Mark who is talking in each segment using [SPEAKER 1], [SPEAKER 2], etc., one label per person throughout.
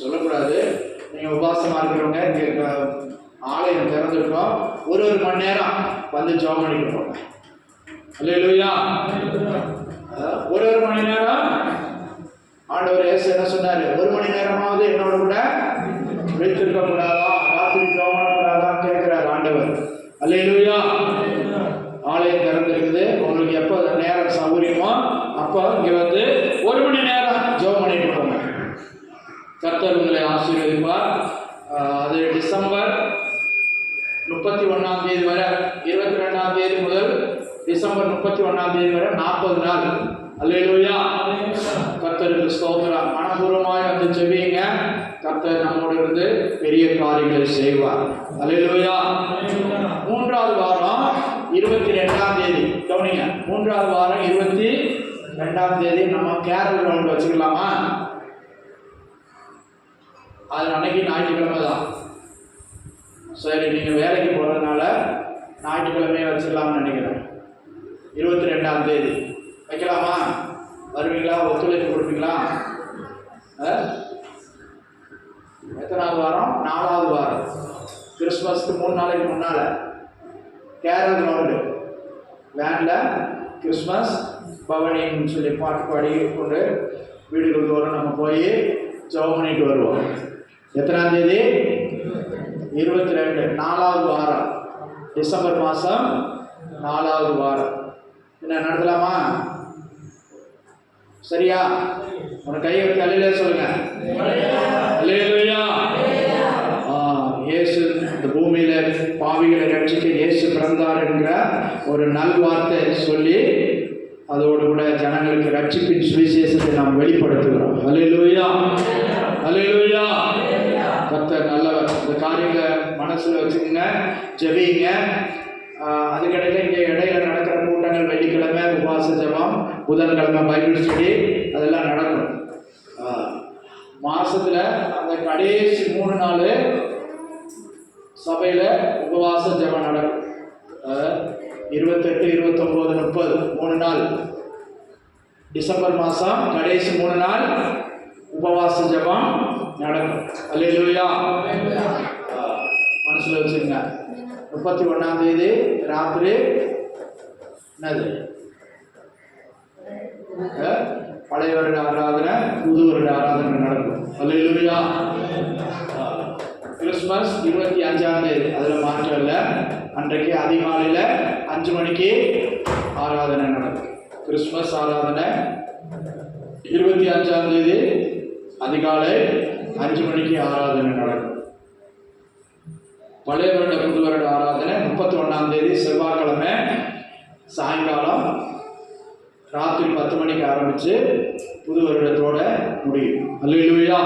[SPEAKER 1] சொல்லக்கூடாது. நீங்கள் உபவாசமாக இருக்கிறவங்க இங்கே ஆலயம் திறந்துருக்கோம், ஒரு மணி நேரம் வந்து ஜெபம் பண்ணிட்டு போங்க. அல்லேலூயா. ஒரு மணி நேரம் ஆண்டவர் இயேசு என்ன சொன்னார்? 1 மணி நேரமாவது என்னோட கூட வைத்திருக்க கூடாதா, ராத்திரி ஜெபம் பண்ணக்கூடாதா கேட்கிறார் ஆண்டவர். அல்லேலூயா. ஆலயம் திறந்துருக்குது, உங்களுக்கு எப்போ நேரம் சௌகரியமோ அப்போ இங்கே வந்து 1 மணி நேரம் ஜெபம் பண்ணிட்டு போங்க. கர்த்தர் உங்களை ஆசீர்வதிப்பார். அது டிசம்பர் 31ஆம் தேதி வரை, 22ஆம் தேதி முதல் டிசம்பர் 31ஆம் தேதி வரை 40 நாள். அல்லேலூயா. கர்த்தருக்கு ஸ்தோத்திரம். மனப்பூர்வமாய் வந்து ஜெபிங்க. கர்த்தர் நம்மோடு இருந்து பெரிய காரியங்களை செய்வார். அல்லேலூயா. 3வது வாரம் 22ஆம் தேதி கவனிங்க. 3வது வாரம் 22ஆம் தேதி நம்ம கேரல் கிரவுண்ட் வச்சுக்கலாமா? அது அன்னைக்கு ஞாயிற்றுக்கிழமை தான். சரி, நீங்கள் வேலைக்கு போகிறதுனால ஞாயிற்றுக்கிழமையே வச்சுக்கலாம்னு நினைக்கிறேன். 22ஆம் தேதி வைக்கலாமா? வருவீங்களா? ஒத்துழைப்பு கொடுப்பீங்களா? எத்தனாவது வாரம்? 4வது வாரம். கிறிஸ்மஸ்க்கு 3 நாளைக்கு முன்னால் கேரல் கிரவுண்டு வேனில் கிறிஸ்மஸ் பவனின்னு சொல்லி பாட்டு பாடி கொண்டு வீடுகள் தோறும் நம்ம போய் ஜெபம் பண்ணிட்டு வருவோம். எத்தனாம் தேதி? 22, 4வது வாரம், டிசம்பர் மாதம் 4வது வாரம். என்ன நடத்தலாமா? சரியா? உன கையை வச்சு அல்லேலூயா சொல்லுங்க. அல்லேலூயா. இயேசு இந்த பூமியில பாவிகளை ரட்சிக்க இயேசு பிறந்தார் என்கிற ஒரு நல்வார்த்தை சொல்லி அதோடு கூட ஜனங்களுக்கு ரட்சிப்பின் சுவிசேஷத்தை நாம் வெளிப்படுத்துகிறோம். அல்லேலூயா. அல்லேலூயா. கர்த்தர் நல்லவர். இந்த காரியங்களை மனசில் வச்சுக்கோங்க, ஜெபிங்க. அதுக்கிடையில் இங்கே இடையில நடக்கிற கூட்டங்கள் வெள்ளிக்கிழமை உபவாச ஜெபம், புதன்கிழமை பைபிள் ஸ்டடி, அதெல்லாம் நடக்கும். மாதத்தில் அந்த கடைசி 3 நாள் சபையில் உபவாச ஜெபம் நடக்கும். 28, 29, 30 3 நாள். டிசம்பர் மாதம் கடைசி 3 நாள் உபவாச ஜெபம் நடக்கும். அல்லேலூயா. மனசில் வச்சுருங்க. 31ஆம் தேதி ராத்திரி என்னது? பழைய வருட ஆராதனை, புது வருட ஆராதனை நடக்கும். அல்லேலூயா. கிறிஸ்மஸ் 25ஆம் தேதி, அதில் மாற்றம் இல்லை. அன்றைக்கு அதிகாலையில் 5 மணிக்கு ஆராதனை நடக்கும். கிறிஸ்மஸ் ஆராதனை 25ஆம் தேதி அதிகாலை 5 மணிக்கு ஆராதனை நடக்கும். பழைய வருட புது வருட ஆராதனை 31ஆம் தேதி செவ்வாய்க்கிழமை சாயங்காலம் ராத்திரி 10 மணிக்கு ஆரம்பித்து புது வருடத்தோட முடியும். அல்லேலூயா.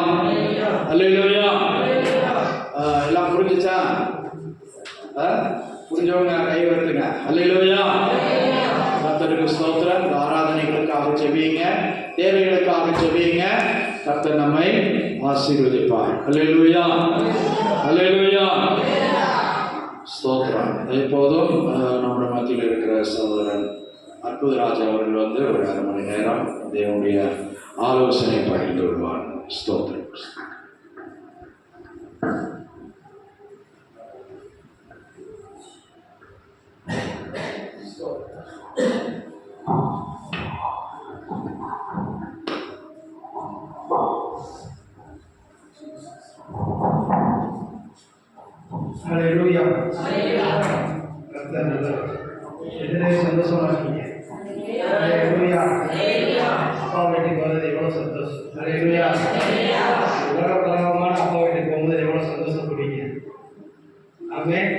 [SPEAKER 1] அல்லேலூயா. எல்லாம் புரிஞ்சுச்சா? புரிஞ்சவங்க கை வருத்துங்க. அல்லேலூயா. கர்த்தருக்கு ஸ்தோத்திரம். இந்த ஆராதனைகளுக்காக ஜெபிங்க, தேவைகளுக்காக ஜெபிங்க. கர்த்தர் நம்மை ஆசீர்வதிப்பார். அல்லேலூயா. அல்லேலூயா. ஸ்தோத்திரம். இப்போதும் நம்முடைய மத்தியில் இருக்கிற சகோதரன் அற்புதராஜ் அவர்கள் வந்து ஒரு 1/2 மணி நேரம் தேவனுடைய ஆலோசனை பகிர்ந்து கொள்வார். ஸ்தோத்திரம்.
[SPEAKER 2] ஹல்லேலூயா. கர்த்தர் நல்லவர். எதிரே சந்தோஷமா இருக்கீங்க. ஹல்லேலூயா. அப்பா வீட்டுக்கு வர்றது எவ்வளோ சந்தோஷம். ஹல்லேலூயா. உலக பிரகாரமான அப்பா வீட்டுக்கு போகும்போது எவ்வளோ சந்தோஷப்படுவீங்க. ஆமென்.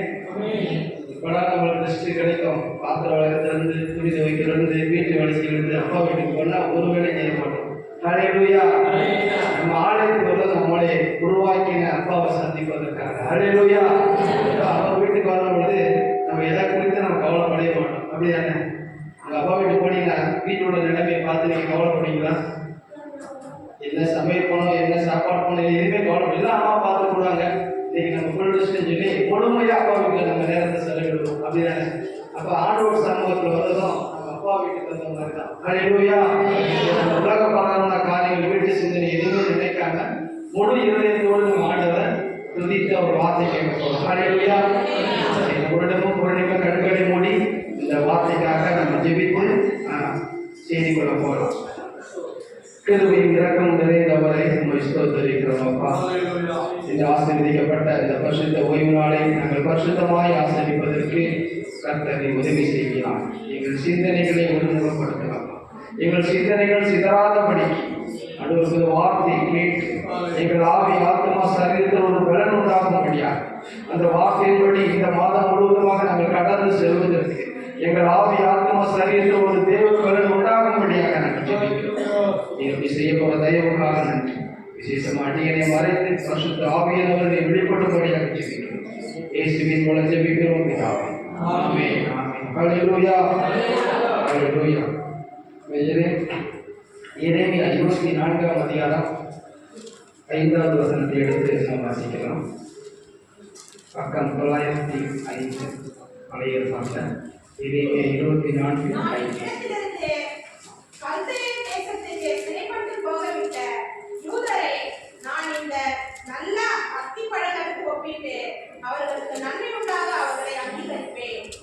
[SPEAKER 2] இப்போலாம் நம்மளுக்கு ரெஸ்ட் கிடைக்கும். பாத்திரம் வளர்க்குறதுலேருந்து, துணி துவைக்கிறதுலேருந்து, வீட்டு வேலைக்கு அப்பா வீட்டுக்கு போனால் ஒரு வேலை செய்ய மாட்டோம். ஹல்லேலூயா. நம்ம ஆலயத்துக்கு வந்து நம்மளை உருவாக்கின அப்பாவை சந்திப்பதற்காக. ஹல்லேலூயா. அவர் வீட்டுக்கு வரும்பொழுது நம்ம எதை குறித்து நம்ம கவலைப்படவே மாட்டோம். அப்படிதானே? உங்கள் அப்பா வீட்டுக்கு போனீங்கன்னா வீட்டோட நிலைமையை பார்த்து நீங்கள் கவலைப்படுவீங்களா? என்ன சமையல் பண்ணணும், என்ன சாப்பாடு பண்ணணும், எதுவுமே கவலை எல்லாம் அம்மா பார்த்து போடுவாங்க. இன்னைக்கு நம்ம ஃபுல் ரெஸ்ட்னு சொல்லி முழுமையாக அப்பா வீட்டில் நம்ம நேரத்தை செலவிடுவோம். அப்படிதானே? அப்போ ஆண்டவர் சமூகத்தில் வந்ததும் நம்ம அப்பா வீட்டுக்கு வந்த மாதிரி தான். ஹல்லேலூயா. உலக பரவான காரியங்கள், வீட்டு சிந்தனை எதுவுமே நினைக்காம முழு இருதயத்தோடு நம்ம ஆண்டவரை துதித்து அவர் வார்த்தை கேட்க போகிறோம். ஹல்லேலூயா. இந்த வருடமும் பூர்ணிமா கண்களை மூடி இந்த வார்த்தைக்காக நம்ம ஜெபித்து செய்தி கொள்ள போகிறோம். கிருபையும் இரக்கம் நிறைந்தவரை நம்ம ஸ்தோத்திரிக்கிறோம் அப்பா. இந்த ஆசீர்வதிக்கப்பட்ட இந்த பரிசுத்த ஓய்வு நாளை நாங்கள் பரிசுத்தமாய் ஆசீர்வதிப்பதற்கு கர்த்தரை உதவி செய்யலாம். எங்கள் சிந்தனைகளை ஒருமுகப்படுத்தலாம். எங்கள் சிந்தனைகள் சிதறாதபடிக்கு அடுத்த வார்த்தை கேட்டு எங்கள் ஆவி ஆத்மா சரீரத்தில் ஒரு பலன் உண்டாகும்படியாக அந்த வார்த்தையின்படி இந்த மாதம் முழுவதுமாக நாங்கள் கடந்து செல்வதற்கு எங்கள் ஆவி ஆத்மா சரீரத்தில் ஒரு தேவ பலன் உண்டாகும்படியாக நாங்கள் ஜெபிக்கிறோம். இப்படி செய்ய போற தயவுக்காக நன்றி. விசேஷமாக அடியனை மறைத்து பரிசுத்த ஆவியானவர்களை வெளிப்படும்படியாக ஜெபிக்கிறோம். இயேசுவின் மூலம் ஜெபிக்கிறோம் பிதாவே. ஆமென். ஆமென். ஹல்லேலூயா. ஹல்லேலூயா. எரேமியா 24ஆம் அதிகாரம் 5வது வசனத்தை எடுத்து நாம் வாசிக்கலாம். பக்கம் 905 பழைய பாடல். எரேமியா 24:5.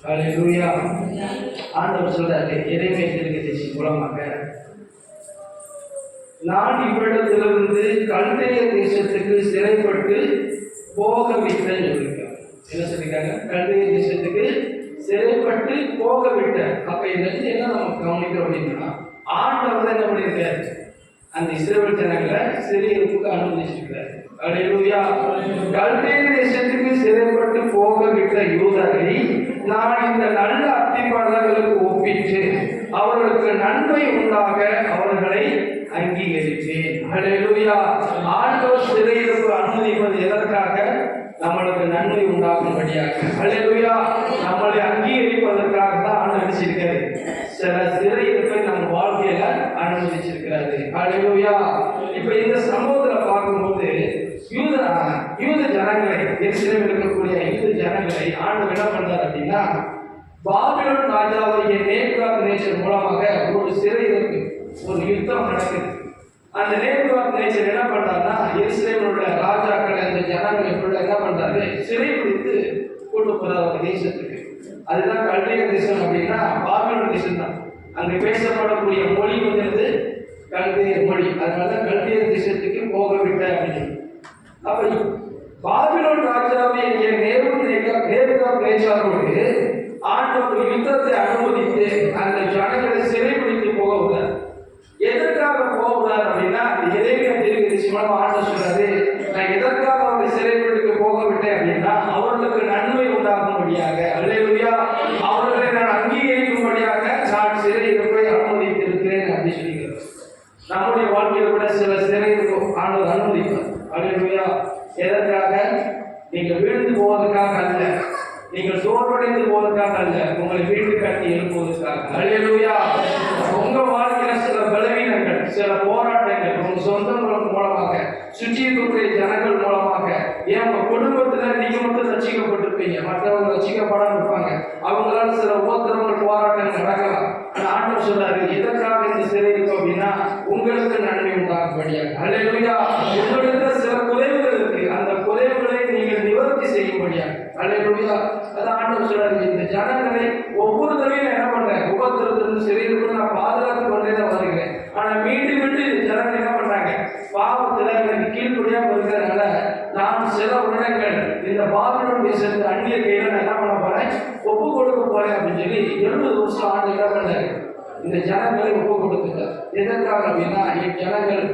[SPEAKER 2] ஹல்லேலூயா. ஆண்டவர் சொல்றாரு எரேமியா தீர்க்கதரிசி மூலமாக, நான் இவ்விடத்திலிருந்து கல்தேய தேசத்துக்கு சிறைப்பட்டு போகவிட்டேன் சொல்லியிருக்காங்க. என்ன சொல்லியிருக்காங்க? கல்தேய தேசத்துக்கு சிறைப்பட்டு போகவிட்டேன். அப்ப இதுல என்ன நம்ம கவனிக்கிறோம் அப்படின்னா, ஆண்டவர் என்ன பண்ணியிருக்காரு? அந்த இஸ்ரவேல் ஜனங்களை சிறையிருப்புக்கு அனுமதிச்சிருக்கிறார். ஹல்லேலூயா. கல்தேய தேசத்துக்கு சிறைப்பட்டு போகவிட்ட யூதரை நான் இந்த நல்ல அத்திப்பழங்களுக்கு ஒப்பிட்டு அவர்களுக்கு நன்மை உண்டாக அவர்களை அங்கீகரித்தேன். ஹல்லேலூயா. ஆண்டவர் சிறையிருப்பு அனுமதிப்பது எதற்காக? நம்மளுக்கு நன்மை உண்டாகும்படியாக. ஹல்லேலூயா. நம்மளை அங்கீகரிப்பதற்காக தான் அனுமதிச்சிருக்காரு. சில சிறையிருப்பை நம்ம வாழ்க்கையில அனுமதிச்சிருக்கிறாரு. ஹல்லேலூயா. இப்ப இந்த சம்பவத்துல பார்க்கும்போது யூத ஜனங்களை, எருசலேமில் இருக்கக்கூடிய யூத ஜனங்களை ஆண்டவர் என்ன பண்றாரு அப்படின்னா, பாபிலோன் ராஜாவுடைய நேபுகாத்நேச்சர் மூலமாக ஒரு சிறையிருப்பு, ஒரு யுத்தம் நடக்குது. அந்த நேபுகாத்நேச்சர் என்ன பண்றாருன்னா, எருசலேமில் உள்ள ராஜாக்களை அந்த ஜனங்களை என்ன பண்றாரு? சிறை பிடித்து கூட்டு போறாரு தேசத்துக்கு. அதுதான் கல்தேய தேசம் அப்படின்னா பாபிலோன் தேசம் தான். அங்கு பேசப்படக்கூடிய மொழி வந்து கல்தேய மொழி. அதனால கல்தேய தேசத்துக்கு போகவிட்ட அப்படின்னு. அப்ப பாபிலோன் ராஜாவை நேபுகாத்நேச்சாரோடு ஆண்டவர் யுத்தத்தை அனுமதித்து அந்த ஜனங்களை சிறைப்பிடித்து போகிறார். எதற்காக போகிறார் அப்படின்னா, எரேமியா தீர்க்கதரிசி மூலமா ஆண்டவர் சொல்றாரு, நான் எதற்காக அவரை சிறைப்பிடித்து போகவிட்டேன் அப்படின்னா, அவர்களுக்கு நன்மை உண்டாகும்படியாக. ஹல்லேலூயா. அவர்களை நான் அங்கீகரிக்கும்படியாக நான் சிறையிருப்பை அனுமதித்திருக்கிறேன் அப்படின்னு சொல்லிக்கிறார். நம்முடைய வாழ்க்கையில் கூட சில சிறையிருப்பு ஆண்டவர் அனுமதிப்பார். ஹல்லேலூயா. எதற்காக? நீங்கள் வீழ்ந்து போவதற்காக அல்ல, நீங்கள் சோர்வடைந்து போவதற்காக அல்ல, உங்களை வீட்டு கட்டி எழுப்புவதற்காக. ஹல்லேலூயா. உங்க வாழ்க்கையில சில பலவீனங்கள், சில போராட்டங்கள் உங்க சொந்தங்களுக்கு மூலமாக, சுற்றி இருக்கக்கூடிய ஜனங்கள் மூலமாக, ஏன் உங்க குடும்பத்துல நீங்க மட்டும் ரட்சிக்கப்பட்டிருப்பீங்க, மற்றவங்க ரட்சிக்கப்படாம இருப்பாங்க. அவங்களால சில உபத்திரங்கள், போராட்டங்கள் நடக்கலாம். ஆனா ஆண்டவர் சொல்றாரு, எதற்காக இந்த சிறை இருக்கும் அப்படின்னா, உங்களுக்கு நன்மை உண்டாகும்படியாக. ஹல்லேலூயா. உங்களுக்கு சில குறைவுகள் இருக்கு, அந்த குறைவுகளை நீங்கள் நிவர்த்தி செய்யும்படியாக. ஹல்லேலூயா. அதான் ஆண்டவர் சொல்றாரு, இந்த ஜனங்களை ஒவ்வொரு தடவையும் என்ன பண்றேன்? உபத்திரத்திலிருந்து சிறையிலிருந்து நான் பாதுகாத்து கொண்டே தான் வருகிறேன். ஆனா மீண்டும் மீண்டும் ஜனங்கள் என்ன பண்றாங்க? பாவத்துல எனக்கு கீழ்படியாம இருக்கிறதுனால நான் சில உடனங்கள் இந்த பாபிலோன் தேசத்து அந்நிய கையில நான் என்ன பண்ண போறேன்? ஒப்பு கொடுக்க போறேன் அப்படின்னு சொல்லி 70 வருஷம் ஆண்டு என்ன பண்ணாரு? இந்த ஜனங்களை ஒப்பு கொடுத்துட்டார். எதற்காக அப்படின்னா, என் ஜனங்கள்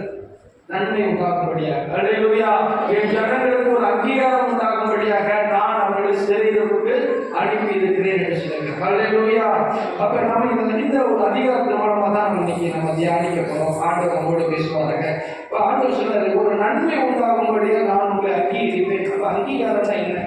[SPEAKER 2] நன்மை உண்டாகும்படியாக. ஹல்லேலூயா. என் ஜனங்களுக்கு ஒரு அங்கீகாரம் உண்டாகும்படியாக நான் அவர்களை சிறையிருப்புக்கு அனுப்பி இருக்கிறேன் என்று சொல்லுங்க. ஹல்லேலூயா. அப்ப நம்ம இந்த ஒரு அதிகாரத்தின் மூலமா தான் இன்னைக்கு நம்ம தியானிக்க போறோம். ஆண்டவர் நம்மோடு பேசுவாங்க. இப்ப ஆண்டவர் சொன்னாரு, ஒரு நன்மை உண்டாகும்படியாக நான் உங்களை அங்கீகரிப்பேன். அப்ப அங்கீகாரம்னா என்ன?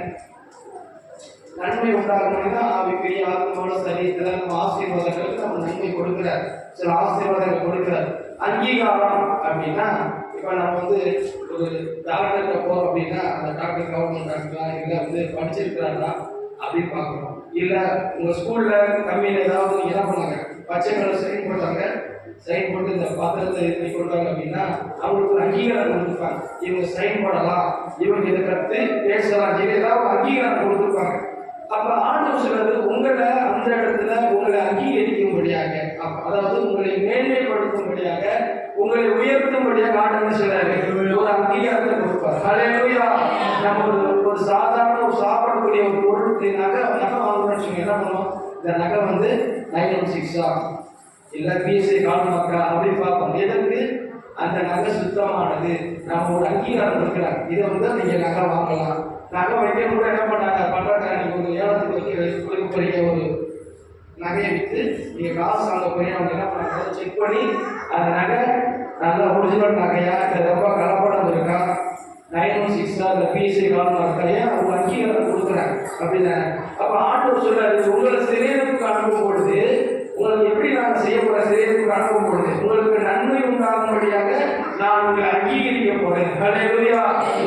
[SPEAKER 2] நன்மை உண்டாகும்படினா ஆவிக்குரிய ஆத்மாவோட சரீரத்துல நம்ம ஆசீர்வாதங்களுக்கு நம்ம நன்மை கொடுக்கிறார். சில ஆசீர்வாதங்கள் கொடுக்கிறார். அங்கீகாரம் அப்படின்னா, இப்போ நம்ம ஒரு டாக்டர்கிட்ட போகிறோம் அப்படின்னா, அந்த டாக்டர் கவர்மெண்ட் டாக்டரா இல்லை படிச்சிருக்கிறாரா அப்படின்னு பார்க்குறோம். இல்லை உங்கள் ஸ்கூலில் கம்மியில் ஏதாவது நீங்கள் என்ன பண்ணாங்க, பச்சை கலர் சைன் போட்டாங்க, சைன் போட்டு இந்த பாத்திரத்தை இது கொடுத்தாங்க அப்படின்னா அவங்களுக்கு ஒரு அங்கீகாரம் கொடுத்துருப்பாங்க. இவங்க சைன் போடலாம், இவங்க இதை கற்று பேசலாம், ஏதாவது ஒரு அங்கீகாரம் கொடுத்துருப்பாங்க. அப்ப ஆண்டவர் சொல்றது உங்களை அந்த இடத்துல உங்களை அங்கீகரிக்கும்படியாக, அதாவது உங்களை மேன்மைப்படுத்தும்படியாக, உங்களை உயர்த்தும்படியாக ஆண்டவர் சொல்றாரு ஒரு அங்கீகாரத்தை கொடுப்பார். ஹல்லேலூயா. நம்ம ஒரு சாதாரண ஒரு சாப்பிடக்கூடிய ஒரு பொருளுக்கு நகை வாங்குறோம்னு சொல்லி என்ன பண்ணுவோம்? இந்த நகை வந்து 916 இல்ல பிஎஸ்சி கால்மாக்கா அப்படின்னு பார்ப்போம். எதற்கு? அந்த நகை சுத்தமானது. நம்ம ஒரு அங்கீகாரம் இருக்கிறாங்க, இதை வந்து நீங்க நகை வாங்கலாம். நகை வைக்க கூட என்ன பண்ணாங்க? பண்றாங்க, ஒரு ஏலத்துக்கு கொடுக்க போறீங்க, ஒரு நகையை விற்று நீங்க காசு வாங்க போறீங்க, அவங்க என்ன பண்ணாங்க? செக் பண்ணி அந்த நகை நல்லா ஒரிஜினல் நகையா, இல்லை ரொம்ப கலப்படம் இருக்கா, 916 இல்லை பிஎஸ்சி கால்மாக்கையா ஒரு அங்கீகாரம் கொடுக்குறாங்க அப்படின்னா. அப்ப ஆண்டவர் சொல்றாரு உங்களை சிறையிலுக்கு அனுப்பும் பொழுது உங்களுக்கு எப்படி நான் செய்ய போறேன்? சிறையிலுக்கு அனுப்பும் பொழுது உங்களுக்கு நன்மை உண்டாகும்படியாக நான் உங்களை அங்கீகரிக்க போறேன். ஹல்லேலூயா.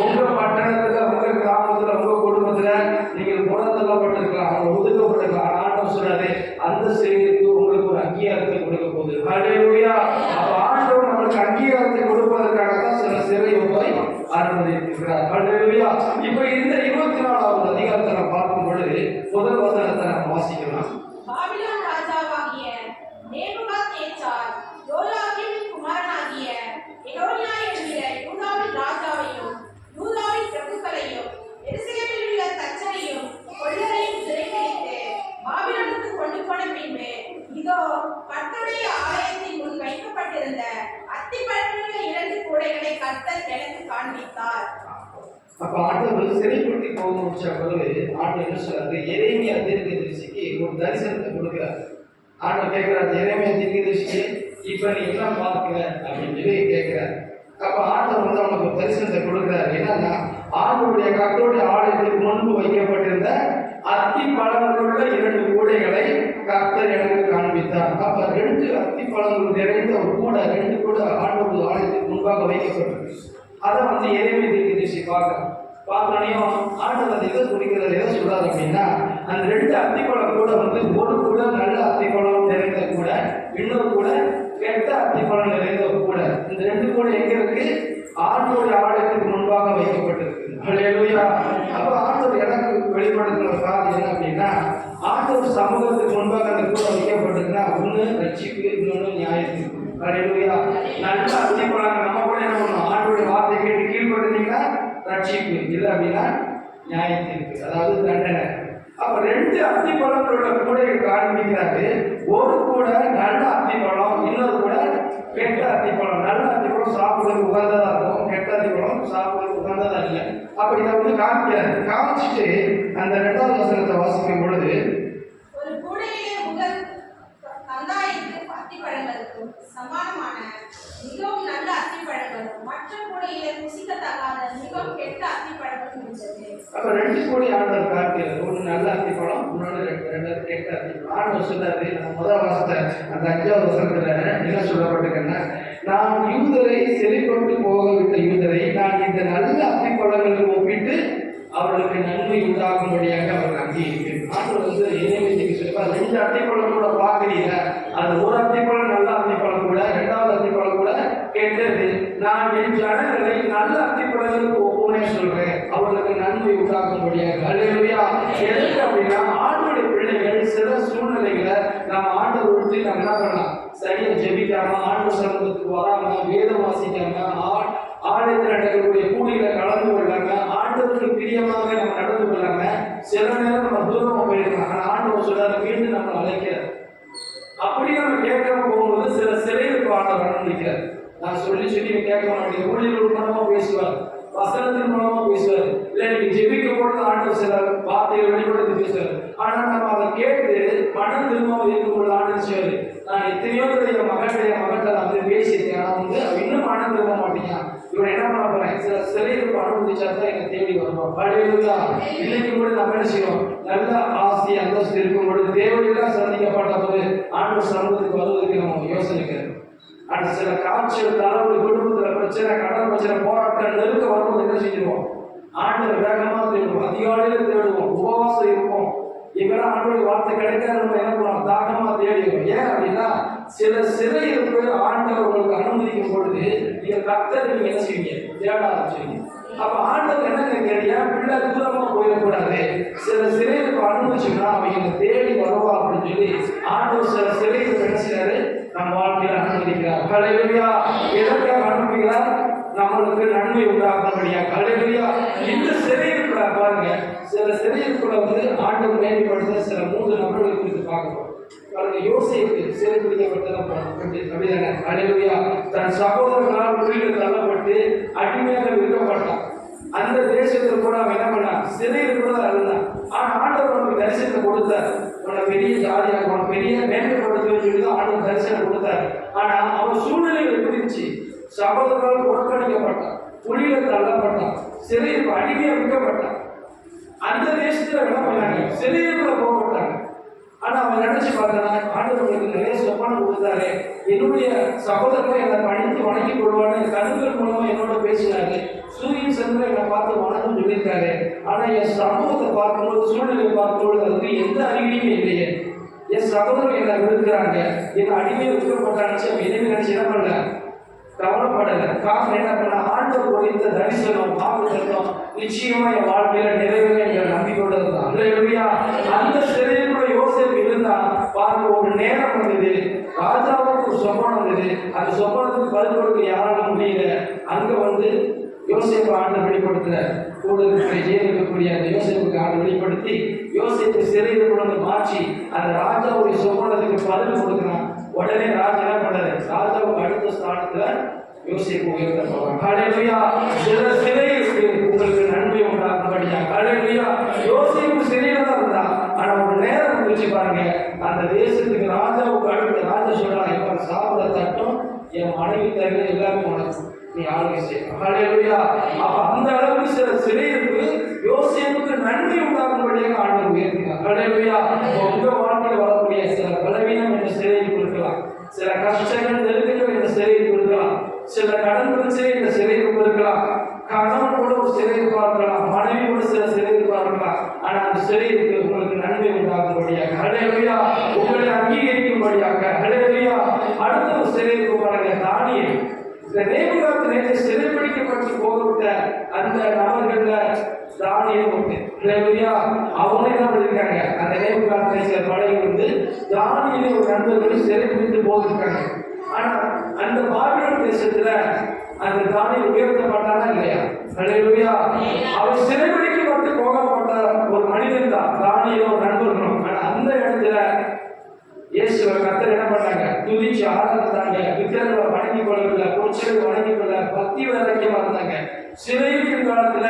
[SPEAKER 2] உங்க பட்டணத்துல, உங்க கிராமத்துல, உங்க குடும்பத்துல நீங்கள் புறத்தள்ளப்பட்டிருக்கலாம், அவங்க ஒதுக்கப்பட்டிருக்கலாம். ஆண்டவர் சொல்றாரு அந்த சிறையிலுக்கு உங்களுக்கு ஒரு அங்கீகாரத்தை கொடுக்க போகுது. ஹல்லேலூயா. அப்ப ஆண்டவர் நம்மளுக்கு அங்கீகாரத்தை கொடுப்பதற்காக தான் சில சிறையை போய் அனுமதித்திருக்கிறார். ஹல்லேலூயா. இப்ப இந்த 24வது அதிகாரத்தை நம்ம பார்க்கும் பொழுது முதல் வசனத்தை நம்ம வாசிக்கலாம்.
[SPEAKER 3] பாபிலோன் ராஜாவாகிய நேபுகாத்நேச்சார் யோயாக்கீமின் குமாரனாகிய எகோனியா என்கிற யூதாவின் ராஜாவையும் யூதாவின் பிரபுக்களையும் எருசலேமில் உள்ள தச்சரையும் கொள்ளரையும் சிறைபிடித்து பாபிலோனுக்கு கொண்டு போன பின்பு இதோ கர்த்தருடைய ஆலயத்தின் முன் வைக்கப்பட்டிருந்த அத்திப்பழமுள்ள 2 கூடைகளை கர்த்தர் எனக்கு காண்பித்தார்.
[SPEAKER 2] அப்ப ஆண்டவர் சிறைப்பட்டு போக முடிச்ச பிறகு ஆண்டவர் என்ன சொல்றாரு? எரேமியா தீர்க்கதரிசிக்கு ஒரு தரிசனத்தை கொடுக்கிறார். ஆண்டவர் கேட்கிறார், எரேமியா தீர்க்கதரிசியே இப்ப நீ என்ன பார்க்கிற அப்படின்னு சொல்லி கேட்கிறார். அப்ப ஆண்டவர் வந்து அவனுக்கு ஒரு தரிசனத்தை கொடுக்கிறார். என்னன்னா, ஆண்டவருடைய கர்த்தருடைய ஆலயத்துக்கு முன்பு வைக்கப்பட்டிருந்த அத்தி பழங்களுள்ள 2 கூடைகளை கர்த்தர் எனக்கு காண்பித்தார். அப்ப 2 அத்தி பழங்கள் நிறைந்த ஒரு கூடை, 2 கூடை ஆண்டவருடைய ஆலயத்துக்கு முன்பாக வைக்கப்பட்டிருக்கு. அதை வந்து எரேமியா தீர்க்கதரிசி பார்க்கணும். ஆண்டவர் எதை குறிக்கிறது, எதை சொல்றாரு அப்படின்னா, அந்த 2 அத்திப்பழம் கூட வந்து ஒரு கூட நல்ல அத்திப்பழம் நிறைந்த கூட, இன்னொரு கூட கெட்ட அத்திப்பழம் நிறைந்த ஒரு கூட. இந்த 2 கூட எங்க இருக்கு? ஆண்டவருடைய ஆலயத்துக்கு முன்பாக வைக்கப்பட்டிருக்கு. ஹல்லேலூயா. அப்ப ஆண்டவர் எனக்கு வெளிப்படுத்துற காரணம் என்ன அப்படின்னா, ஆண்டவர் சமூகத்துக்கு முன்பாக அந்த கூட வைக்கப்பட்டிருக்குன்னா ஒண்ணு ரட்சிப்பு, இன்னொன்னு நியாயத்துக்கு. ஹல்லேலூயா. நல்ல அத்திப்பழம் நம்ம கூட என்ன பண்ணணும்? ஆண்டவருடைய வார்த்தை கேட்டு கீழ்படுத்தீங்கன்னா ரட்சிப்பு, இல்லை அப்படின்னா நியாயத்திற்கு, அதாவது தண்டனை. அப்ப 2 அத்திப்பழங்களோட கூடையை காண்பிக்கிறாரு. ஒரு கூட நல்ல அத்திப்பழம், இன்னொரு கூட கெட்ட அத்திப்பழம். நல்ல அத்திப்பழம் சாப்பிடுறது உகந்ததா இருக்கும், கெட்ட அத்திப்பழம் சாப்பிடுறது உகந்ததா இல்லை. அப்ப இதை வந்து காமிக்கிறாரு. காமிச்சிட்டு அந்த 2வது வசனத்தை வாசிக்கும் பொழுது,
[SPEAKER 3] ஒரு கூடையிலே முதல் கந்தாயிற்கு அத்திப்பழங்களுக்கும் சமானமான மிகவும் நல்ல அத்திப்பழங்களும், மற்ற கூடையிலே புசிக்கத்தகாத மிகவும் கெட்ட அத்திப்பழங்களும் இருந்தது.
[SPEAKER 2] அப்ப 2 கூடை ஆண்டவர் காமிக்கிறார். ஒன்று நல்ல அத்திப்பழம், இன்னொன்று 2 கெட்ட அத்திப்பழம். ஆண்டவர் சொல்றாரு, நம்ம முதல் வாசத்தை அந்த 5வது வசனத்துல என்ன சொல்லப்பட்டிருக்குன்னா, நான் யூதரை செழிப்பட்டு போக விட்ட யூதரை நான் இந்த நல்ல அத்திப்பழங்களுக்கு ஒப்பிட்டு அவர்களுக்கு நன்மை உண்டாகும்படியாக அவர்கள் அங்கீகரிக்கிறேன். ஆண்டவர் வந்து எரேமியாவுக்கு சொல்லுவார், 2 அத்திப்பழம் கூட பார்க்கிறீங்க, அது ஒரு அத்திப்பழம் நல்ல அத்திப்பழம் கூட, 2வது அத்திப்பழம் கூட கெட்டது. நான் என் ஜனங்களை நல்ல அத்திப்பழங்களுக்கு ஒப்புனே சொல்றேன், அவர்களுக்கு நன்மை உண்டாகும்படியாக. ஹல்லேலூயா. எதுக்கு அப்படின்னா, ஆண்டவருடைய பிள்ளைகள் சில சூழ்நிலைகளை நாம் ஆண்டவர் விட்டு நம்ம என்ன பண்ணலாம்? சரியா ஜெபிக்காம, ஆண்டவர் சமூகத்துக்கு வராம, வேதம் வாசிக்காம, ஆலயத்தில் நடக்கக்கூடிய கூடியில கலந்து கொள்ளாம, ஆண்டவருக்கு பிரியமாக நம்ம நடந்து கொள்ளாம, சில நேரம் நம்ம தூரமா போயிருக்கலாம். ஆனா ஆண்டவர் சொல்றாரு, மீண்டும் நம்ம அழைக்கிறார். அப்படி நம்ம கேட்காம போகும்போது சில சிலைகளுக்கு ஆண்டவர் அனுமதிக்கிறார். நான் சொல்லி கேட்க மாட்டேன். ஊழியர்கள் மூலமா பேசுவார், வசனத்தின் மூலமா பேசுவார், இல்லை நீங்க ஜெபிக்க பொழுது ஆண்டவர் சில வார்த்தைகள் வெளிப்படுத்தி பேசுவார். ஆனா நம்ம அதை கேட்டு மனம் திரும்ப இருக்கும்போது ஆண்டவர் செய்வாரு, நான் எத்தனையோ என் மகன்கிட்ட நான் வந்து பேசியிருக்கேன், ஆனா வந்து இன்னும் மனம் திரும்ப மாட்டீங்க, இவன் என்ன பண்ண போறேன்? சில சிலைகளுக்கு அனுமதிச்சா தான் என்னை தேடி வருவோம். ஹல்லேலூயா. இன்னைக்கு கூட நம்ம என்ன செய்வோம்? நல்ல ஆசை அந்தஸ்து இருக்கும் பொழுது, தேவையெல்லாம் சந்திக்கப்பட்ட போது ஆண்டவர் சமூகத்துக்கு வருவதற்கு நம்ம யோசனைக்கிறோம். அடுத்த சில காய்ச்சல், தலைவலி, குடும்பத்துல பிரச்சனை, கடன் பிரச்சனை, போராட்டம், நெருக்க வரும்போது என்ன செஞ்சிருவோம்? ஆண்டவர் வேகமா தேடுவோம், அதிகாலையில தேடுவோம், உபவாசம் இருப்போம். எங்கெல்லாம் ஆண்டோடைய வார்த்தை கிடைக்காத நம்ம என்ன பண்ணுவோம்? தாகமா தேடிவோம். ஏன் அப்படின்னா சில சிறையிருப்பு ஆண்டவர் உங்களுக்கு அனுமதிக்கும் பொழுது நீங்க கர்த்தரை நீங்க என்ன செய்வீங்க? தேட ஆரம்பிச்சுவீங்க. அப்ப ஆண்டவர் என்ன கேட்டியா, பிள்ளை தூரமா போயிடக்கூடாது, சில சிறையிருப்பு அனுமதிச்சுன்னா அவங்க தேடி வருவா அப்படின்னு சொல்லி ஆண்டவர் சில சிறையிருப்பு என்ன செய்யறாரு? நம்ம வாழ்க்கையில அனுமதிக்கிறார். ஹல்லேலூயா. எதற்காக அனுமதிக்கிறார்? நம்மளுக்கு நன்மை உண்டாக்கும்படியா. ஹல்லேலூயா. இந்த சிறையிருப்புல பாருங்க, சில சிறையிருப்புல ஆண்டவர் மேம்படுத்த சில 3 நபர்களை குறித்து பார்க்கிறோம். பாருங்க, யோசேப்பு சிறைப்பிடிக்கப்பட்டதான். ஹல்லேலூயா. தன் சகோதரர்களால் உயிரில் தள்ளப்பட்டு அடிமையாக விற்கப்பட்டான். அந்த தேசத்தில் கூட அவன் என்ன பண்ணான்? சிறையில் கூட இருந்தான். ஆனா ஆண்டவர் அவனுக்கு தரிசனத்தை கொடுத்தார். உன்னை பெரிய ஜாதியாக, உன்னை பெரிய மேம்படுத்துவேன்னு சொல்லி தான் ஆண்டவர் தரிசனம் கொடுத்தார். ஆனா அவன் சூழ்நிலையில் இருந்துச்சு. சகோதரர்களால் புறக்கணிக்கப்பட்டான், புலியில தள்ளப்பட்டான், சிறையில் அடிமையா விற்கப்பட்டான். அந்த தேசத்துல என்ன பண்ணாங்க? சிறையில போகப்பட்டாங்க. ஆனா அவன் நினைச்சு பார்த்தானா, ஆண்டவர்களுக்கு நிறைய சொப்பனம் கொடுத்தாரு, என்னுடைய சகோதரர்கள் என்னை பணித்து வணங்கி கொள்வான்னு கண்கள் மூலமா என்னோட பேசினாரு, சூரியன் சந்திரன் என்னை பார்த்து வணக்கம் சொல்லியிருக்காரு. ஆனா என் சமூகத்தை பார்க்கும்போது, சூழ்நிலையை பார்க்கும்போது அதுக்கு எந்த அறிவியுமே இல்லையே. என் சகோதரர்கள் என்னை விழுக்கிறாங்க, என்னை அடிமையை விற்கப்பட்டாச்சு. எதுவுமே நினைச்சு என்ன பண்ணல, கவலைப்படல. காரணம் என்ன பண்ண, ஆண்டவர் குறித்த தரிசனம் வாக்குத்தத்தம் நிச்சயமா என் வாழ்க்கையில நிறைவேற என்ற நம்பிக்கையோட இருந்தான். ஹல்லேலூயா. அந்த சிறையில் கூட யோசேப்பு இருந்தா பாருங்க, ஒரு நேரம் வந்தது, ராஜாவுக்கு ஒரு சொப்பனம் வந்தது. அந்த சொப்பனத்துக்கு பதில் கொடுக்க யாரால முடியல. அங்க யோசேப்பு ஆண்டு வெளிப்படுத்துற கூட இருக்கக்கூடிய அந்த யோசேப்புக்கு ஆண்டு வெளிப்படுத்தி யோசேப்பு சிறையில் கொண்டு மாற்றி அந்த ராஜாவுடைய சொப்பனத்துக்கு பதில் கொடுக்கிறான். உடனே ராஜா என்ன பண்றாரு? ராஜாவுக்கு அடுத்த ஸ்தானத்துல யோசேப்பு உயர்த்தப்படுவாங்க. ஹல்லேலூயா. சில சிறைக்கு உங்களுக்கு நன்மை உண்டாகும்படியா. ஹல்லேலூயா. யோசேப்பு சிறையில தான் இருந்தா, ஆனா ஒரு நேரம் முடிச்சு பாருங்க, அந்த தேசத்துக்கு ராஜாவுக்கு அடுத்த ராஜா சொல்றாங்க, இப்ப சாப்பிட தட்டும் என் மனைவி தவிர எல்லாமே உனக்கு, நீ ஆளுகை செய்ய. ஹல்லேலூயா. அப்ப அந்த அளவுக்கு சில சிறைக்கு யோசேப்புக்கு நன்மை உண்டாகும்படியாக ஆண்டவர் உயர்த்தினார். ஹல்லேலூயா. உங்க வாழ்க்கையில் வரக்கூடிய சில பலவீனம் என்ற சிறையில் இருக்கலாம், சில கஷ்டங்கள் நெருக்கங்கள் என்ற சிறையில் இருக்கலாம், சில கடன் பிரச்சனை என்ற சிறையில் இருக்கலாம், கணவன் கூட ஒரு சிறையில் பார்க்கலாம், மனைவி கூட சில சிறையில் பார்க்கலாம். ஆனா அந்த சிறைக்கு உங்களுக்கு நன்மை உண்டாகும்படியாக. ஹல்லேலூயா. உங்களை அங்கீகரிக்கும்படியாக. ஹல்லேலூயா. அடுத்த ஒரு சிறைக்கு பாருங்க, தானியேல். இந்த நேபுகாத்நேச்சர் சிறைப்பிடிக்கப்பட்டு போகவிட்ட அந்த நபர்கள்ல தானியேல் ஒன்று. ஹல்லேலூயா. அவங்க என்ன பண்ணிருக்காங்க? அந்த நேபுகாத்நேச்சர் படையில் தானியேல் ஒரு நண்பர்களை சிறைப்பிடித்து போயிருக்காங்க. ஆனா அந்த பாபிலோன் தேசத்துல அந்த தானியேல் உயர்த்தப்பட்டானா இல்லையா? ஹல்லேலூயா. அவர் சிறைப்பிடிக்கப்பட்டு போகப்பட்ட ஒரு மனிதன் தான் தானியேலும் நண்பர்களும். ஆனா அந்த இடத்துல இயேசுவை கர்த்தர் என்ன பண்ணாங்க? துதிச்சு ஆராதித்தாங்க, விக்கிரங்களை வணங்கி கொள்ளவில்லை, பொருட்களை வணங்கி கொள்ள பக்தி வைராக்கியமா இருந்தாங்க. சிறையின் காலத்துல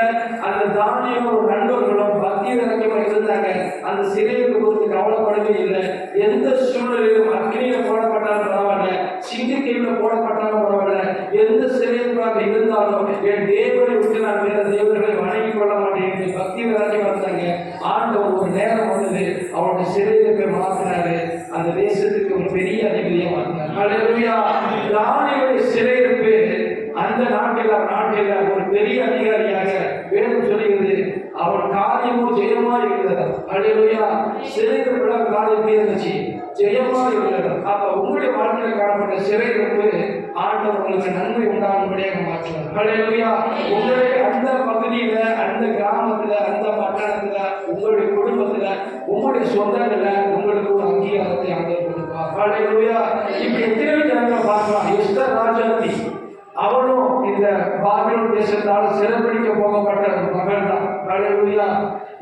[SPEAKER 2] அந்த தானியேலும் நண்பர்களும் பக்தி வைராக்கியமா இருந்தாங்க. அந்த சிறைக்கு குறித்து கவலைப்படவே இல்லை. எந்த சூழ்நிலையிலும் அக்னியில போடப்பட்டாலும் பரவாயில்ல, சிங்கக்கையில போடப்பட்டாலும் பரவாயில்ல, எந்த சிறையாக இருந்தாலும் என் தேவனை விட்டு நான் வேற தேவர்களை வணங்கி கொள்ள மாட்டேன் என்று பக்தி வைராக்கியமா இருந்தாங்க. ஆண்டவர் ஒரு நேரம் வந்தது, அவருடைய சிறையை மாற்றினாரு, அந்த தேசத்துக்கு ஒரு பெரிய அதிபதியா மாற்றினார். ஹல்லேலூயா. தானியேலுடைய சிறையிருப்பு அந்த நாட்டில் ஒரு பெரிய அதிகாரியாக வேதம் சொல்லுகிறது. அவன் காரியமும் ஜெயமா இருந்தது. ஹல்லேலூயா. சிறையிருப்புல காரியம் இருந்துச்சு, ஜெயமா இருந்தது. அப்ப உங்களுடைய வாழ்க்கையில் காணப்பட்ட சிறையிருப்பு ஆண்டவர் உங்களுக்கு நன்மை உண்டாகும்படியாக மாற்றுவார். ஹல்லேலூயா. உங்களுடைய அந்த பகுதியில, அந்த கிராமத்துல, அந்த பட்டணத்துல, உங்களுடைய குடும்பத்துல, உங்களுடைய சொந்தங்கள்ல உங்களுக்கு ஒரு அங்கீகாரத்தை ஆண்டவர் கொடுப்பார். ஹல்லேலூயா. இப்படி எத்தனை ஜனங்களை பார்க்கலாம். எஸ்தர் ராஜாத்தி, அவளும் இந்த பாபிலோன் தேசத்தால் சிறைப்பிடிக்க போகப்பட்ட ஒரு மகள் தான். ஹல்லேலூயா.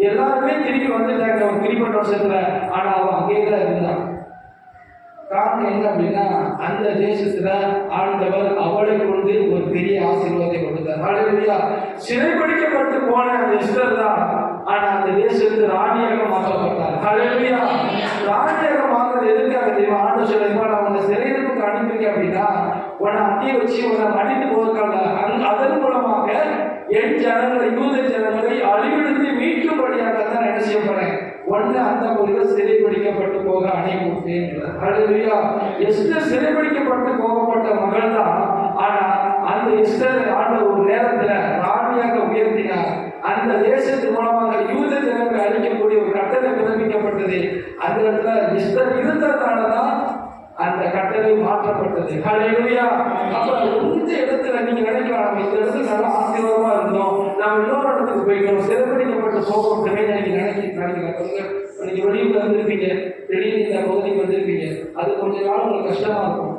[SPEAKER 2] எல்லாருமே திரும்பி வந்துட்டாங்க ஒரு குறிப்பிட்ட வருஷத்துல. ஆனா அவன் அங்கேயே தான் இருந்தான். காரணம் என்ன அப்படின்னா, அந்த தேசத்துல ஆண்டவர் அவளை கொண்டு ஒரு பெரிய ஆசீர்வாதத்தை கொடுத்தார். ஹல்லேலூயா. சிறைப்பிடிக்கப்பட்டு போன அந்த எஸ்தர் தான், ஆனா அந்த தேசத்துக்கு ராணியாக மாற்றப்பட்டார். ஹல்லேலூயா. ராணியாக மாற்றது எதுக்காக தெரியுமா? ஆண்டவர் சொல்லுங்க, நான் உன்னை சிறையிருப்புக்கு அனுப்பிங்க அப்படின்னா உன்னை அத்திய வச்சு உன்னை மடித்து போவதற்காக அதன் மூலமாக என் ஜனங்களை, யூத ஜனங்களை அழிவிடுத்து மீட்கும்படியாக தான் என்ன செய்ய போறேன், ஒன்று அந்த பகுதியில் சிறைப்பிடிக்கப்பட்டு போக அனுப்பிவிட்டேன். ஹல்லேலூயா. எஸ்தர் சிறைப்பிடிக்கப்பட்டு போகப்பட்ட மகள் தான். ஆனா அந்த எஸ்தர் ஆண்டவர் ஒரு நேரத்துல ராணியாக உயர்த்தினார். அந்த தேசத்தின் மூலமாக யூத ஜனங்களை அழிக்கக்கூடிய ஒரு கட்டளை பிறப்பிக்கப்பட்டது. அந்த இடத்துல எஸ்தர் இருந்ததுனாலதான் அந்த கட்டளை மாற்றப்பட்டது. ஹல்லேலூயா. அப்ப இந்த இடத்துல நீங்க நினைக்கலாம், நம்ம இந்த இடத்துல நல்லா ஆசீர்வாதமா இருந்தோம், நாம இன்னொரு இடத்துக்கு போயிட்டோம், சிறப்பிடிக்கப்பட்ட சோகமே நீங்க நினைக்கலாம். நீங்க வெளியூர்ல வந்திருப்பீங்க, திடீர்னு இந்த பகுதிக்கு வந்திருப்பீங்க, அது கொஞ்ச நாள் உங்களுக்கு கஷ்டமா இருக்கும்,